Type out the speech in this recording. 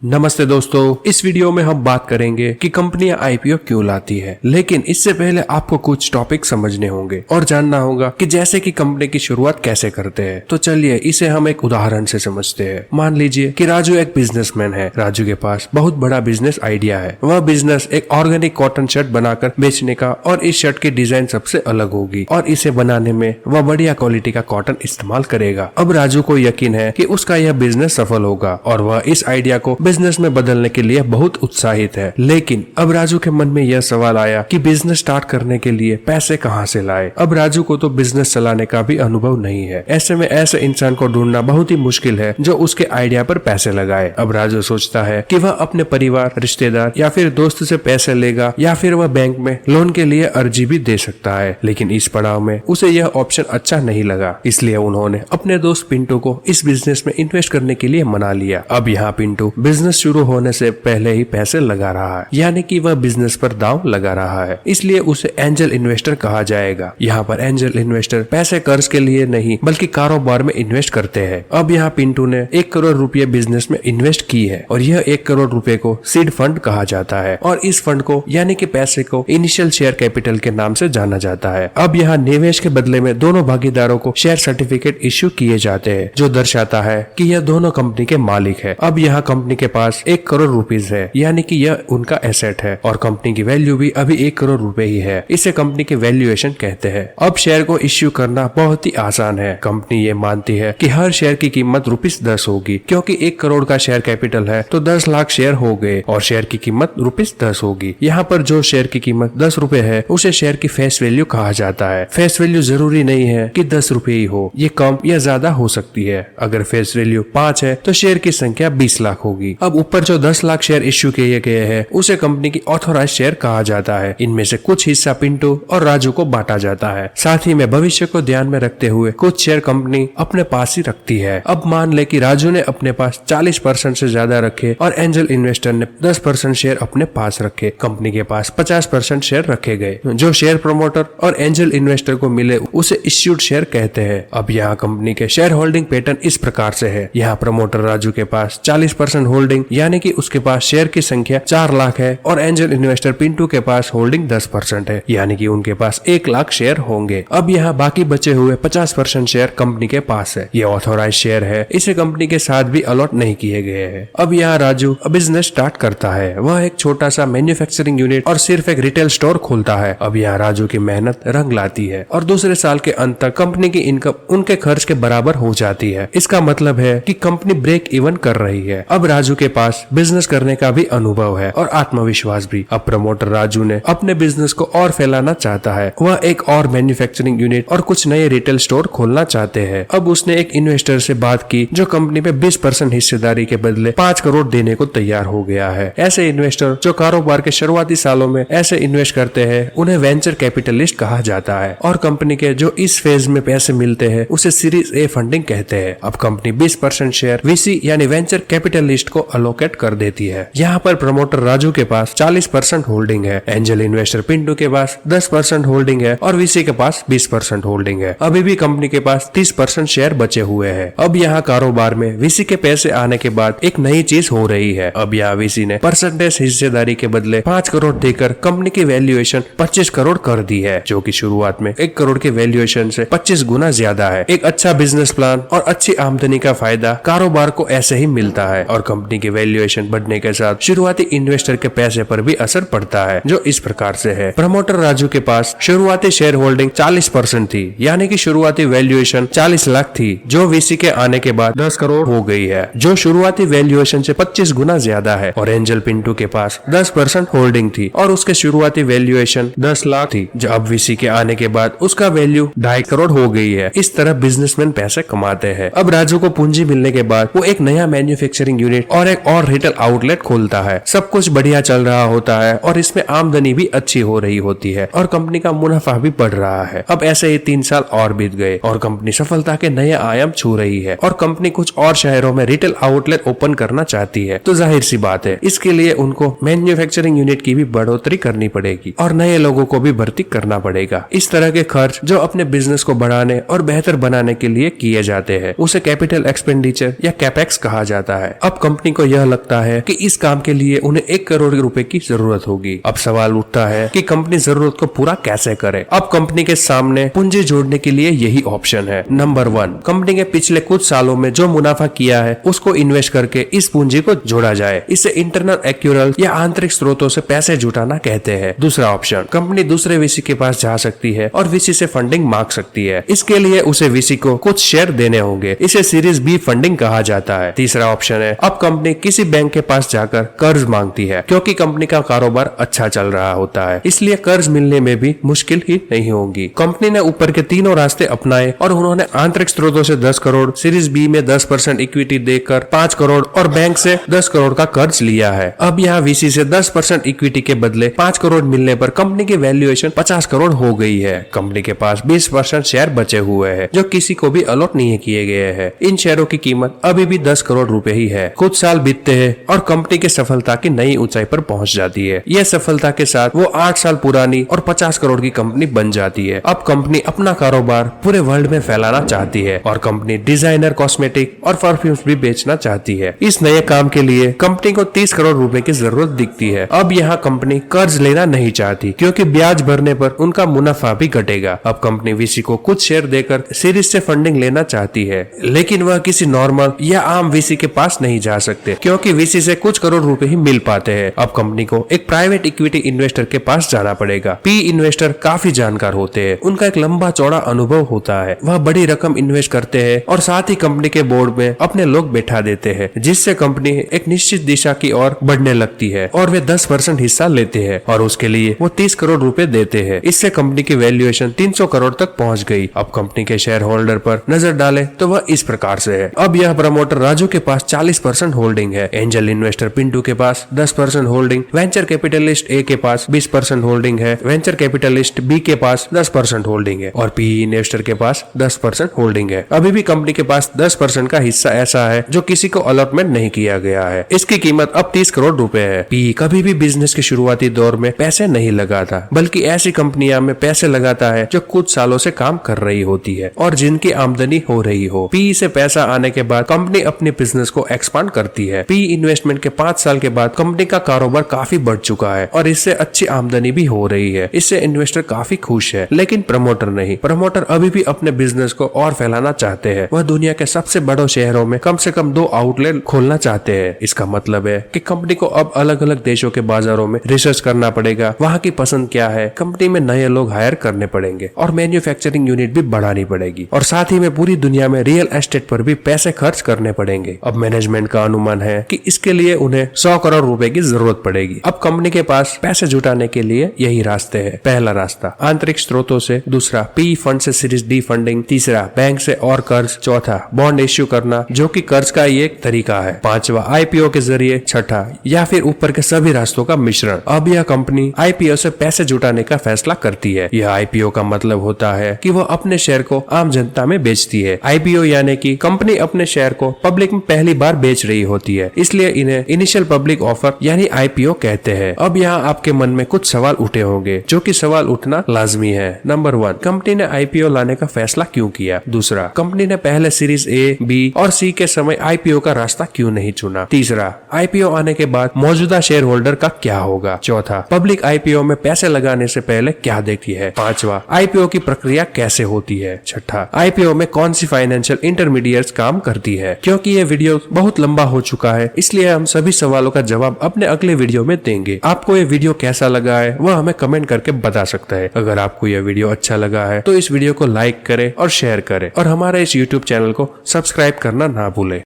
नमस्ते दोस्तों, इस वीडियो में हम बात करेंगे कि कंपनियां आईपीओ क्यों लाती है। लेकिन इससे पहले आपको कुछ टॉपिक समझने होंगे और जानना होगा कि जैसे कि कंपनी की शुरुआत कैसे करते हैं। तो चलिए इसे हम एक उदाहरण से समझते हैं। मान लीजिए कि राजू एक बिजनेसमैन है। राजू के पास बहुत बड़ा बिजनेस आइडिया है। वह बिजनेस एक ऑर्गेनिक कॉटन शर्ट बनाकर बेचने का, और इस शर्ट की डिजाइन सबसे अलग होगी और इसे बनाने में वह बढ़िया क्वालिटी का कॉटन इस्तेमाल करेगा। अब राजू को यकीन है कि उसका यह बिजनेस सफल होगा और वह इस आइडिया को बिजनेस में बदलने के लिए बहुत उत्साहित है। लेकिन अब राजू के मन में यह सवाल आया कि बिजनेस स्टार्ट करने के लिए पैसे कहां से लाए। अब राजू को तो बिजनेस चलाने का भी अनुभव नहीं है। ऐसे में ऐसे इंसान को ढूंढना बहुत ही मुश्किल है जो उसके आइडिया पर पैसे लगाए। अब राजू सोचता है कि वह अपने परिवार, रिश्तेदार या फिर दोस्त से पैसे लेगा, या फिर वह बैंक में लोन के लिए अर्जी भी दे सकता है। लेकिन इस पड़ाव में उसे यह ऑप्शन अच्छा नहीं लगा, इसलिए उन्होंने अपने दोस्त पिंटू को इस बिजनेस में इन्वेस्ट करने के लिए मना लिया। अब यहाँ पिंटू बिजनेस शुरू होने से पहले ही पैसे लगा रहा है, यानी कि वह बिजनेस पर दांव लगा रहा है, इसलिए उसे एंजल इन्वेस्टर कहा जाएगा। यहाँ पर एंजल इन्वेस्टर पैसे कर्ज के लिए नहीं बल्कि कारोबार में इन्वेस्ट करते हैं। अब यहाँ पिंटू ने 1 करोड़ रुपए बिजनेस में इन्वेस्ट की है और यह 1 करोड़ रुपए को सीड फंड कहा जाता है और इस फंड को यानी कि पैसे को इनिशियल शेयर कैपिटल के नाम से जाना जाता है। अब यहाँ निवेश के बदले में दोनों भागीदारों को शेयर सर्टिफिकेट इश्यू किए जाते हैं जो दर्शाता है कि यह दोनों कंपनी के मालिक है। अब यहाँ कंपनी के पास 1 करोड़ रुपीज है, यानी कि यह उनका एसेट है और कंपनी की वैल्यू भी अभी 1 करोड़ रुपए ही है। इसे कंपनी के वैल्यूएशन कहते हैं। अब शेयर को इश्यू करना बहुत ही आसान है। कंपनी ये मानती है कि हर शेयर की कीमत ₹10 होगी, क्योंकि 1 करोड़ का शेयर कैपिटल है तो 10 लाख शेयर हो गए और शेयर की कीमत ₹10 होगी। यहाँ पर जो शेयर की कीमत 10 रुपए है उसे शेयर की फेस वैल्यू कहा जाता है। फेस वैल्यू जरूरी नहीं है कि 10 रुपए ही हो, ये कम या ज्यादा हो सकती है। अगर फेस वैल्यू 5 है तो शेयर की संख्या 20 लाख होगी। अब ऊपर जो 10 लाख शेयर इश्यू किए गए हैं उसे कंपनी की ऑथोराइज शेयर कहा जाता है। इनमें से कुछ हिस्सा पिंटू और राजू को बांटा जाता है। साथ ही में भविष्य को ध्यान में रखते हुए कुछ शेयर कंपनी अपने पास ही रखती है। अब मान ले कि राजू ने अपने पास 40% से ज्यादा रखे और एंजल इन्वेस्टर ने 10% शेयर अपने पास रखे। कंपनी के पास 50% शेयर रखे गए। जो शेयर प्रमोटर और एंजल इन्वेस्टर को मिले उसे इश्यूड शेयर कहते हैं। अब यहाँ कंपनी के शेयर होल्डिंग पैटर्न इस प्रकार से है। यहाँ प्रमोटर राजू के पास 40% होल्डिंग, यानी कि उसके पास शेयर की संख्या 4 लाख है, और एंजल इन्वेस्टर पिंटू के पास होल्डिंग 10% है, यानी कि उनके पास 1 लाख शेयर होंगे। अब यहाँ बाकी बचे हुए 50% शेयर कंपनी के पास है। ये ऑथोराइज शेयर है, इसे कंपनी के साथ भी अलॉट नहीं किए गए हैं। अब यहाँ राजू बिजनेस स्टार्ट करता है। वह एक छोटा सा मैन्युफैक्चरिंग यूनिट और सिर्फ एक रिटेल स्टोर खोलता है। अब यहाँ राजू की मेहनत रंग लाती है और दूसरे साल के अंत तक कंपनी की इनकम उनके खर्च के बराबर हो जाती है। इसका मतलब है कि कंपनी ब्रेक इवन कर रही है। अब राजू के पास बिजनेस करने का भी अनुभव है और आत्मविश्वास भी। अब प्रमोटर राजू ने अपने बिजनेस को और फैलाना चाहता है। वह एक और मैन्युफैक्चरिंग यूनिट और कुछ नए रिटेल स्टोर खोलना चाहते हैं। अब उसने एक इन्वेस्टर से बात की जो कंपनी पे 20% हिस्सेदारी के बदले 5 करोड़ देने को तैयार हो गया है। ऐसे इन्वेस्टर जो कारोबार के शुरुआती सालों में ऐसे इन्वेस्ट करते हैं उन्हें वेंचर कैपिटलिस्ट कहा जाता है, और कंपनी के जो इस फेज में पैसे मिलते हैं उसे सीरीज ए फंडिंग कहते हैं। अब कंपनी 20% शेयर वीसी यानी वेंचर कैपिटलिस्ट को अलोकेट कर देती है। यहाँ पर प्रमोटर राजू के पास 40% होल्डिंग है, एंजल इन्वेस्टर पिंटू के पास 10% होल्डिंग है और वीसी के पास 20% होल्डिंग है। अभी भी कंपनी के पास 30% शेयर बचे हुए हैं। अब यहाँ कारोबार में वीसी के पैसे आने के बाद एक नई चीज हो रही है। अब यहाँ वीसी ने परसेंटेज हिस्सेदारी के बदले 5 करोड़ देकर कंपनी की वैल्यूएशन 25 करोड़ कर दी है, जो कि शुरुआत में 1 करोड़ के वैल्यूएशन से 25 गुना ज्यादा है। एक अच्छा बिजनेस प्लान और अच्छी आमदनी का फायदा कारोबार को ऐसे ही मिलता है, और कंपनी की वैल्यूएशन बढ़ने के साथ शुरुआती इन्वेस्टर के पैसे पर भी असर पड़ता है, जो इस प्रकार से है। प्रमोटर राजू के पास शुरुआती शेयर होल्डिंग 40% थी, यानी कि शुरुआती वैल्यूएशन 40 लाख थी, जो वीसी के आने के बाद 10 करोड़ हो गई है, जो शुरुआती वैल्यूएशन से 25 गुना ज्यादा है। और एंजल पिंटू के पास 10% होल्डिंग थी और उसके शुरुआती वैल्यूएशन 10 लाख थी, जो अब वीसी के आने के बाद उसका वैल्यू 2.5 करोड़ हो गई है। इस तरह बिजनेसमैन पैसे कमाते हैं। अब राजू को पूंजी मिलने के बाद वो एक नया मैन्युफैक्चरिंग यूनिट और एक और रिटेल आउटलेट खोलता है। सब कुछ बढ़िया चल रहा होता है और इसमें आमदनी भी अच्छी हो रही होती है और कंपनी का मुनाफा भी बढ़ रहा है। अब ऐसे ही 3 साल और बीत गए और कंपनी सफलता के नए आयाम छू रही है और कंपनी कुछ और शहरों में रिटेल आउटलेट ओपन करना चाहती है। तो जाहिर सी बात है इसके लिए उनको मैन्युफैक्चरिंग यूनिट की भी बढ़ोतरी करनी पड़ेगी और नए लोगों को भी भर्ती करना पड़ेगा। इस तरह के खर्च जो अपने बिजनेस को बढ़ाने और बेहतर बनाने के लिए किए जाते हैं उसे कैपिटल एक्सपेंडिचर या कैपेक्स कहा जाता है। अब कंपनी को यह लगता है कि इस काम के लिए उन्हें 1 करोड़ रुपए की जरूरत होगी। अब सवाल उठता है कि कंपनी जरूरत को पूरा कैसे करे। अब कंपनी के सामने पूंजी जोड़ने के लिए यही ऑप्शन है। नंबर 1, कंपनी के पिछले कुछ सालों में जो मुनाफा किया है उसको इन्वेस्ट करके इस पूंजी को जोड़ा जाए। इसे इंटरनल एक्यूरल या आंतरिक स्रोतों से पैसे जुटाना कहते हैं। दूसरा ऑप्शन, कंपनी दूसरे वीसी के पास जा सकती है और वीसी से फंडिंग मांग सकती है। इसके लिए उसे वीसी को कुछ शेयर देने होंगे। इसे सीरीज बी फंडिंग कहा जाता है। तीसरा ऑप्शन है, अब कंपनी किसी बैंक के पास जाकर कर्ज मांगती है, क्योंकि कंपनी का कारोबार अच्छा चल रहा होता है, इसलिए कर्ज मिलने में भी मुश्किल ही नहीं होगी। कंपनी ने ऊपर के तीनों रास्ते अपनाए और उन्होंने आंतरिक स्रोतों से 10 करोड़, सीरीज बी में 10% इक्विटी देकर 5 करोड़ और बैंक से 10 करोड़ का कर्ज लिया है। अब यहाँ वीसी से 10% इक्विटी के बदले 5 करोड़ मिलने पर कंपनी की वैल्यूएशन 50 करोड़ हो गई है। कंपनी के पास 20% शेयर बचे हुए हैं जो किसी को भी अलॉट नहीं किए गए हैं। इन शेयरों की कीमत अभी भी 10 करोड़ रुपए ही है। कुछ साल बीतते हैं और कंपनी की सफलता की नई ऊंचाई पर पहुंच जाती है। यह सफलता के साथ वो 8 साल पुरानी और 50 करोड़ की कंपनी बन जाती है। अब कंपनी अपना कारोबार पूरे वर्ल्ड में फैलाना चाहती है और कंपनी डिजाइनर कॉस्मेटिक और परफ्यूम्स भी बेचना चाहती है। इस नए काम के लिए कंपनी को 30 करोड़ रुपए की जरूरत दिखती है। अब यहाँ कंपनी कर्ज लेना नहीं चाहती, क्योंकि ब्याज भरने पर उनका मुनाफा भी घटेगा। अब कंपनी वीसी को कुछ शेयर देकर सीरीज से फंडिंग लेना चाहती है, लेकिन वह किसी नॉर्मल या आम वीसी के पास नहीं जा सकते, क्योंकि वीसी से कुछ करोड़ रुपए ही मिल पाते हैं। अब कंपनी को एक प्राइवेट इक्विटी इन्वेस्टर के पास जाना पड़ेगा। पी इन्वेस्टर काफी जानकार होते हैं, उनका एक लंबा चौड़ा अनुभव होता है। वह बड़ी रकम इन्वेस्ट करते हैं और साथ ही कंपनी के बोर्ड में अपने लोग बैठा देते हैं, जिससे कंपनी एक निश्चित दिशा की ओर बढ़ने लगती है और वे 10% हिस्सा लेते हैं और उसके लिए वो 30 करोड़ रुपए देते हैं। इससे कंपनी की वैल्यूएशन 300 करोड़ तक पहुंच गई। अब कंपनी के शेयर होल्डर पर नजर डाले तो वह इस प्रकार से है। अब यह प्रमोटर राजू के पास 40% होल्डिंग है, एंजल इन्वेस्टर पिंटू के पास 10% होल्डिंग, वेंचर कैपिटलिस्ट ए के पास 20% होल्डिंग है, वेंचर कैपिटलिस्ट बी के पास 10% होल्डिंग है और पीई इन्वेस्टर के पास 10% होल्डिंग है। अभी भी कंपनी के पास 10% का हिस्सा ऐसा है जो किसी को अलॉटमेंट नहीं किया गया है। इसकी कीमत अब 30 करोड़ रुपए है। पीई कभी भी बिजनेस के शुरुआती दौर में पैसे नहीं लगाता, बल्कि ऐसी कंपनियां में पैसे लगाता है जो कुछ सालों से काम कर रही होती है और जिनकी आमदनी हो रही हो। पीई से पैसा आने के बाद कंपनी अपने बिजनेस को एक्सपांड करती है। पीई इन्वेस्टमेंट के 5 साल के बाद कंपनी का कारोबार काफी बढ़ चुका है और इससे अच्छी आमदनी भी हो रही है। इससे इन्वेस्टर काफी खुश है, लेकिन प्रमोटर नहीं। प्रमोटर अभी भी अपने बिजनेस को और फैलाना चाहते हैं। वह दुनिया के सबसे बड़े शहरों में कम से कम 2 आउटलेट खोलना चाहते हैं। इसका मतलब है कि कंपनी को अब अलग अलग देशों के बाजारों में रिसर्च करना पड़ेगा, वहाँ की पसंद क्या है। कंपनी में नए लोग हायर करने पड़ेंगे और मैन्युफैक्चरिंग यूनिट भी बढ़ानी पड़ेगी और साथ ही में पूरी दुनिया में रियल एस्टेट पर भी पैसे खर्च करने पड़ेंगे। अब मैनेजमेंट का अनुमान है कि इसके लिए उन्हें 100 करोड़ रुपए की जरूरत पड़ेगी। अब कंपनी के पास पैसे जुटाने के लिए यही रास्ते हैं। पहला रास्ता आंतरिक स्रोतों से, दूसरा पी फंड से सीरीज डी फंडिंग, तीसरा बैंक से और कर्ज, चौथा बॉन्ड इश्यू करना जो कि कर्ज का ही एक तरीका है, पांचवा आईपीओ के जरिए, छठा या फिर ऊपर के सभी रास्तों का मिश्रण। अब यह कंपनी आईपीओ से पैसे जुटाने का फैसला करती है। यह आईपीओ का मतलब होता है कि वह अपने शेयर को आम जनता में बेचती है। आईपीओ यानी कि कंपनी अपने शेयर को पब्लिक में पहली बार बेच रही होती है, इसलिए इन्हें इनिशियल पब्लिक ऑफर यानी आईपीओ कहते हैं। अब यहाँ आपके मन में कुछ सवाल उठे होंगे, जो कि सवाल उठना लाजमी है। नंबर 1, कंपनी ने आईपीओ लाने का फैसला क्यों किया? दूसरा, कंपनी ने पहले सीरीज ए, बी और सी के समय आईपीओ का रास्ता क्यों नहीं चुना? तीसरा, आईपीओ आने के बाद मौजूदा शेयर होल्डर का क्या होगा? चौथा, पब्लिक आईपीओ में पैसे लगाने से पहले क्या देखती है? पांचवा, आईपीओ की प्रक्रिया कैसे होती है? छठा, आईपीओ में कौन सी फाइनेंशियल इंटरमीडिएट्स काम करती है? क्योंकि ये वीडियो बहुत लंबा हो चुका है, इसलिए हम सभी सवालों का जवाब अपने अगले वीडियो में देंगे। आपको ये वीडियो कैसा लगा है वह हमें कमेंट करके बता सकता है। अगर आपको यह वीडियो अच्छा लगा है तो इस वीडियो को लाइक करें और शेयर करें और हमारे इस यूट्यूब चैनल को सब्सक्राइब करना ना भूलें।